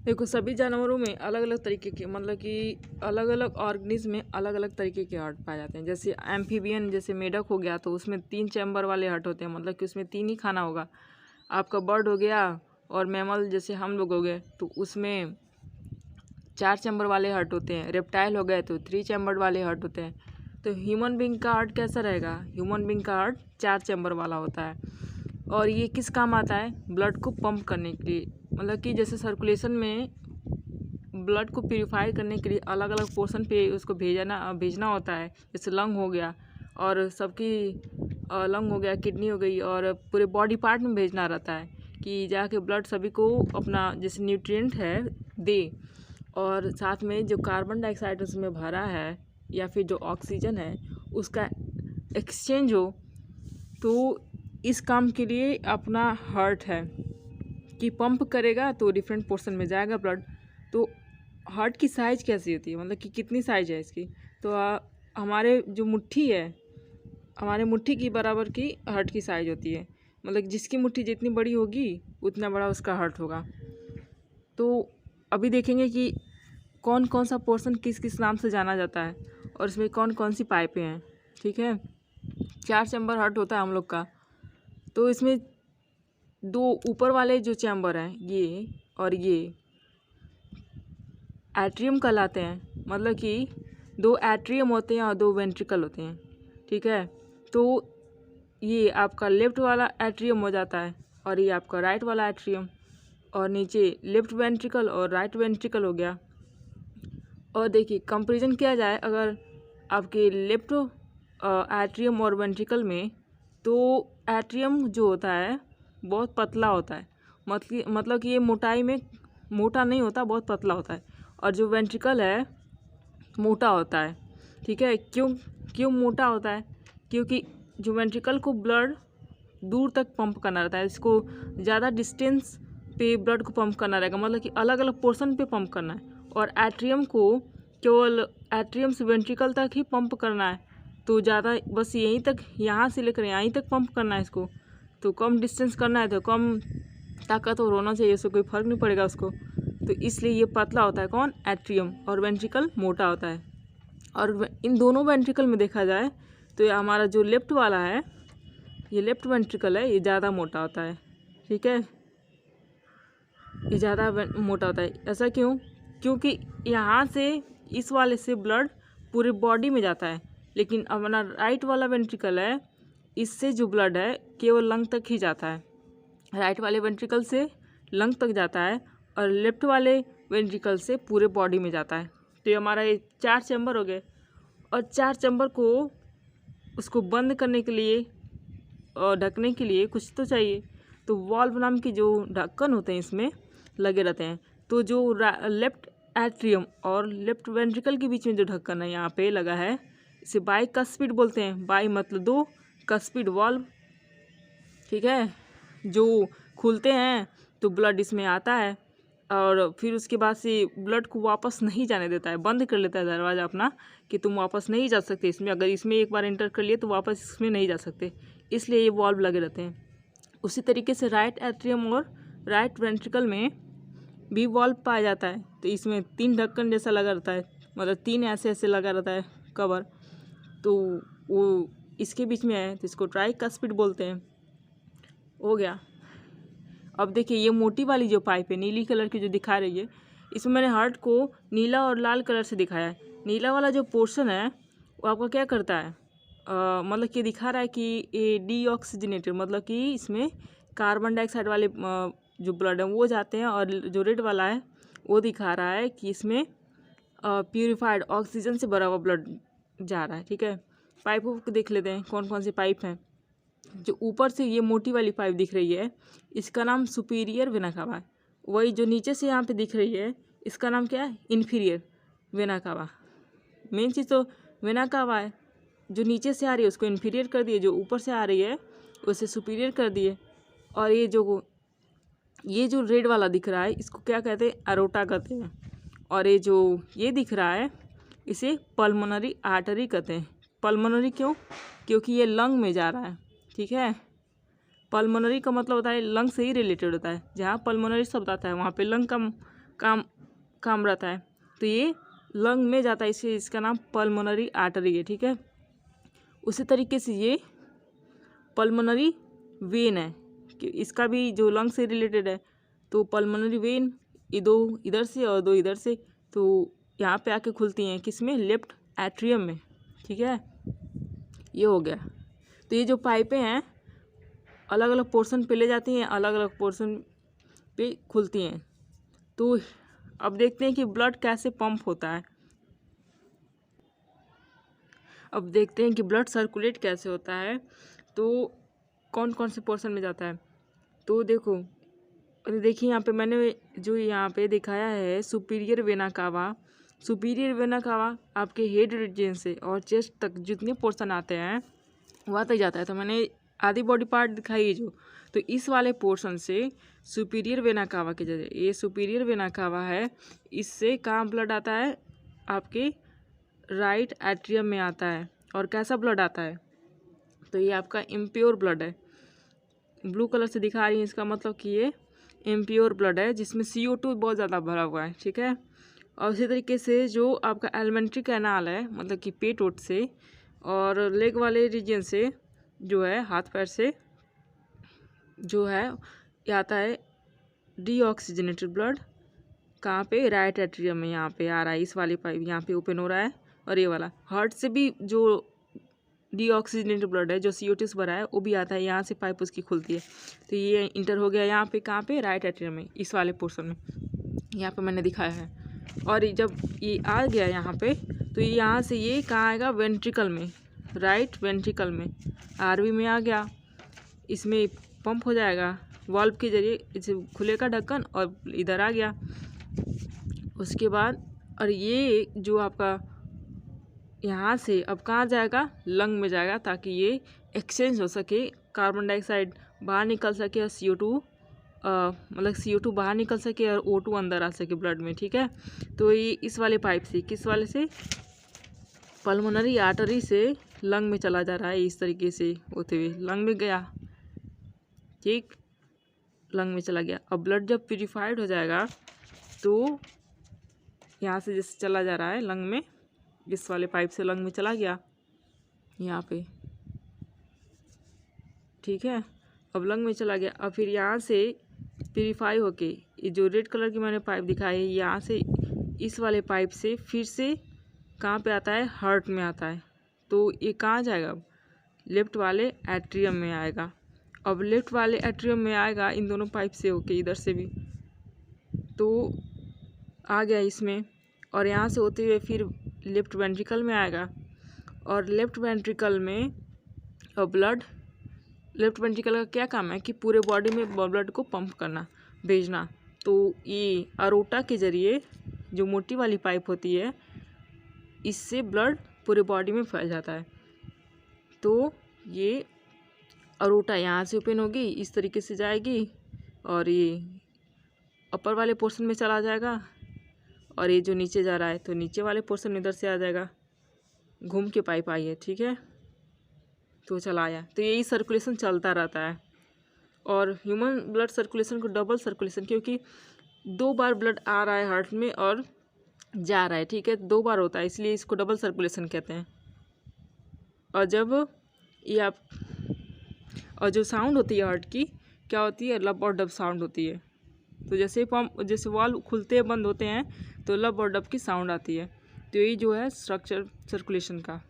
देखो, सभी जानवरों में अलग अलग तरीके के मतलब कि अलग अलग ऑर्गेनिज्म में अलग अलग तरीके के हार्ट पाए जाते हैं। जैसे एम्फीबियन, जैसे मेढक हो गया, तो उसमें 3 चैम्बर वाले हार्ट होते हैं, मतलब कि उसमें 3 ही खाना होगा। आपका बर्ड हो गया और मैमल जैसे हम लोग हो गए, तो उसमें 4 चैम्बर वाले हार्ट होते हैं। रेप्टाइल हो गए तो 3 चैम्बर वाले हार्ट होते हैं। तो ह्यूमन बींग का हार्ट कैसा रहेगा? ह्यूमन बींग का हार्ट 4 चैम्बर वाला होता है। और ये किस काम आता है? ब्लड को पंप करने के लिए, मतलब कि जैसे सर्कुलेशन में ब्लड को प्यूरिफाई करने के लिए अलग अलग पोर्शन पे उसको भेजना होता है। जैसे लंग हो गया और सबकी लंग हो गया, किडनी हो गई, और पूरे बॉडी पार्ट में भेजना रहता है कि जाके ब्लड सभी को अपना जैसे न्यूट्रिएंट है दे। और साथ में जो कार्बन डाइऑक्साइड उसमें भरा है या फिर जो ऑक्सीजन है उसका एक्सचेंज हो। तो इस काम के लिए अपना हार्ट है कि पंप करेगा तो डिफरेंट पोर्शन में जाएगा ब्लड। तो हार्ट की साइज़ कैसी होती है, मतलब कि कितनी साइज़ है इसकी? तो हमारे जो मुट्ठी है, हमारे मुट्ठी की बराबर की हार्ट की साइज़ होती है। मतलब जिसकी मुट्ठी जितनी बड़ी होगी उतना बड़ा उसका हार्ट होगा। तो अभी देखेंगे कि कौन कौन सा पोर्शन किस किस नाम से जाना जाता है और इसमें कौन कौन सी पाइपें हैं। ठीक है, 4 चैम्बर हार्ट होता है हम लोग का। तो इसमें 2 ऊपर वाले जो चैम्बर हैं ये और ये एट्रियम कहलाते हैं। मतलब कि 2 एट्रियम होते हैं और 2 वेंट्रिकल होते हैं। ठीक है, तो ये आपका लेफ्ट वाला एट्रियम हो जाता है और ये आपका राइट वाला एट्रियम, और नीचे लेफ्ट वेंट्रिकल और राइट वेंट्रिकल हो गया। और देखिए, कंपैरिजन किया जाए अगर आपके लेफ्ट एट्रियम और वेंट्रिकल में, तो एट्रियम जो होता है बहुत पतला होता है। मतलब कि ये मोटाई में मोटा नहीं होता, बहुत पतला होता है। और जो वेंट्रिकल है मोटा होता है। ठीक है, क्यों क्यों मोटा होता है? क्योंकि जो वेंट्रिकल को ब्लड दूर तक पंप करना रहता है, इसको ज़्यादा डिस्टेंस पे ब्लड को पंप करना रहेगा, मतलब कि अलग अलग पोर्शन पे पंप करना है। और एट्रियम को केवल एट्रियम से वेंट्रिकल तक ही पंप करना है, तो ज़्यादा बस यहीं तक, यहाँ से लेकर यहीं तक पंप करना है इसको। तो कम डिस्टेंस करना है तो कम ताकतवर होना चाहिए, इससे कोई फ़र्क नहीं पड़ेगा उसको। तो इसलिए ये पतला होता है कौन? एट्रियम। और वेंट्रिकल मोटा होता है। और इन दोनों वेंट्रिकल में देखा जाए तो ये हमारा जो लेफ्ट वाला है, ये लेफ्ट वेंट्रिकल है, ये ज़्यादा मोटा होता है। ठीक है, ये ज़्यादा मोटा होता है। ऐसा क्यों? क्योंकि यहाँ से इस वाले से ब्लड पूरे बॉडी में जाता है, लेकिन अपना राइट वाला वेंट्रिकल है, इससे जो ब्लड है केवल लंग तक ही जाता है। राइट वाले वेंट्रिकल से लंग तक जाता है और लेफ्ट वाले वेंट्रिकल से पूरे बॉडी में जाता है। तो ये हमारा ये 4 चैम्बर हो गए। और 4 चैम्बर को उसको बंद करने के लिए और ढकने के लिए कुछ तो चाहिए। तो वॉल्व नाम के जो ढक्कन होते हैं इसमें लगे रहते हैं। तो जो लेफ्ट एट्रियम और लेफ्ट वेंट्रिकल के बीच में जो ढक्कन है यहाँ पे लगा है, इसे बाई कस्पिड बोलते हैं। बाई मतलब 2, कस्पिड वॉल्व। ठीक है, जो खुलते हैं तो ब्लड इसमें आता है और फिर उसके बाद से ब्लड को वापस नहीं जाने देता है, बंद कर लेता है दरवाज़ा अपना कि तुम वापस नहीं जा सकते इसमें। अगर इसमें एक बार एंटर कर लिए तो वापस इसमें नहीं जा सकते, इसलिए ये वॉल्व लगे रहते हैं। उसी तरीके से राइट एट्रियम और राइट वेंट्रिकल में भी वॉल्व पाया जाता है। तो इसमें 3 ढक्कन जैसा लगा रहता है, मतलब 3 ऐसे ऐसे लगा रहता है कवर। तो वो इसके बीच में है तो इसको ट्राइकस्पिड बोलते हैं। हो गया। अब देखिए, ये मोटी वाली जो पाइप है नीली कलर की जो दिखा रही है, इसमें मैंने हार्ट को नीला और लाल कलर से दिखाया है। नीला वाला जो पोर्शन है वो आपका क्या करता है, मतलब कि दिखा रहा है कि ये डीऑक्सीजनेटेड, मतलब कि इसमें कार्बन डाइऑक्साइड वाले जो ब्लड है वो जाते हैं। और जो रेड वाला है वो दिखा रहा है कि इसमें प्यूरिफाइड ऑक्सीजन से भरा हुआ ब्लड जा रहा है। ठीक है, पाइपों को देख लेते हैं कौन कौन से पाइप हैं। जो ऊपर से ये मोटी वाली पाइप दिख रही है इसका नाम सुपीरियर वेना कावा है। वही जो नीचे से यहाँ पे दिख रही है इसका नाम क्या है? Inferior vena cava. मेन चीज़ तो वेना कावा है। जो नीचे से आ रही है उसको इन्फीरियर कर दिए, जो ऊपर से आ रही है उसे सुपीरियर कर दिए। और ये जो रेड वाला दिख रहा है इसको क्या कहते हैं? अरोटा कहते हैं। और ये दिख रहा है इसे पल्मोनरी आर्टरी कहते हैं। पल्मोनरी क्यों? क्योंकि ये लंग में जा रहा है। ठीक है, पल्मोनरी का मतलब होता है लंग से ही रिलेटेड होता है। जहाँ पल्मोनरी शब्द आता है वहाँ पे लंग का काम रहता है। तो ये लंग में जाता है, इसलिए इसका नाम पल्मोनरी आर्टरी है, ठीक है। उसी तरीके से ये पल्मोनरी वेन है कि इसका भी जो लंग से रिलेटेड है। तो पल्मोनरी वेन ये दो इधर से और दो इधर से, तो यहाँ पे आके खुलती हैं किसमें, लेफ्ट एट्रियम में, ठीक है। ये हो गया। तो ये जो पाइपें हैं अलग अलग पोर्शन पे ले जाती हैं, अलग अलग पोर्शन पे खुलती हैं। तो अब देखते हैं कि ब्लड कैसे पंप होता है। अब देखते हैं कि ब्लड सर्कुलेट कैसे होता है। तो कौन कौन से पोर्शन में जाता है, तो देखिए यहाँ पे मैंने जो यहाँ पे दिखाया है superior vena cava. Superior vena cava आपके हेड रीजन से और चेस्ट तक जितने पोर्शन आते हैं वहाँ तक जाता है। तो मैंने आधी बॉडी पार्ट दिखाई है जो, तो इस वाले पोर्शन से सुपीरियर वेना कावा के जरिए, ये सुपीरियर वेना कावा है, इससे कहाँ ब्लड आता है, आपके राइट एट्रियम में आता है। और कैसा ब्लड आता है, तो ये आपका इम्प्योर ब्लड है। ब्लू कलर से दिखा रही है, इसका मतलब कि ये इम्प्योर ब्लड है जिसमें CO2 बहुत ज़्यादा भरा हुआ है, ठीक है। और उसी तरीके से जो आपका एलिमेंट्री कैनाल है, मतलब कि पेट ओट से और लेग वाले रीजन से जो है, हाथ पैर से जो है, ये आता है डीऑक्सीजनेटेड ब्लड। कहाँ पे, राइट एट्रियम में यहाँ पे आ रहा है, इस वाली पाइप यहाँ पे ओपन हो रहा है। और ये वाला हार्ट से भी जो डीऑक्सीजनेटेड ब्लड है जो CO2 से भरा है वो भी आता है, यहाँ से पाइप उसकी खुलती है। तो ये इंटर हो गया यहाँ पे, कहाँ पे, राइट एट्रियम में, इस वाले पोर्शन में, यहाँ पे मैंने दिखाया है। और जब ये आ गया यहाँ पे, तो ये यहाँ से ये कहाँ आएगा, वेंट्रिकल में, राइट वेंट्रिकल में, RV में आ गया। इसमें पंप हो जाएगा वाल्व के जरिए, इसे खुलेगा ढक्कन और इधर आ गया। उसके बाद और ये जो आपका यहाँ से अब कहाँ जाएगा, लंग में जाएगा, ताकि ये एक्सचेंज हो सके, कार्बन डाइऑक्साइड बाहर निकल सके और CO2 बाहर निकल सके और O2 अंदर आ सके ब्लड में, ठीक है। तो ये इस वाले पाइप से, किस वाले से, पल्मोनरी आर्टरी से लंग में चला जा रहा है, इस तरीके से होते हुए लंग में गया, ठीक, लंग में चला गया। अब ब्लड जब प्यूरिफाइड हो जाएगा तो यहाँ से जैसे चला जा रहा है लंग में, इस वाले पाइप से लंग में चला गया यहाँ पे, ठीक है। अब लंग में चला गया। अब फिर यहाँ से प्यूरिफाई होके ये जो रेड कलर की मैंने पाइप दिखाई है, यहाँ से इस वाले पाइप से फिर से कहाँ पे आता है, हार्ट में आता है। तो ये कहाँ जाएगा, अब लेफ्ट वाले एट्रियम में आएगा। अब लेफ्ट वाले एट्रियम में आएगा इन दोनों पाइप से होके, इधर से भी तो आ गया इसमें, और यहाँ से होते हुए फिर लेफ्ट वेंट्रिकल में आएगा। और लेफ्ट वेंट्रिकल में ब्लड, लेफ्ट वेंट्रिकल का क्या काम है कि पूरे बॉडी में ब्लड को पंप करना, भेजना। तो ये अरोटा के जरिए जो मोटी वाली पाइप होती है, इससे ब्लड पूरे बॉडी में फैल जाता है। तो ये अरोटा यहाँ से ओपन होगी, इस तरीके से जाएगी और ये अपर वाले पोर्शन में चला जाएगा, और ये जो नीचे जा रहा है तो नीचे वाले पोर्शन में इधर से आ जाएगा, घूम के पाइप आई है, ठीक है। तो चला आया। तो यही सर्कुलेशन चलता रहता है। और ह्यूमन ब्लड सर्कुलेशन को डबल सर्कुलेशन, क्योंकि 2 बार ब्लड आ रहा है हार्ट में और जा रहा है, ठीक है, 2 बार होता है, इसलिए इसको डबल सर्कुलेशन कहते हैं। और जब ये आप, और जो साउंड होती है हार्ट की, क्या होती है, लब और डब साउंड होती है। तो जैसे पंप, जैसे वाल्व खुलते बंद होते हैं तो लब और डब की साउंड आती है। तो यही जो है स्ट्रक्चर सर्कुलेशन का।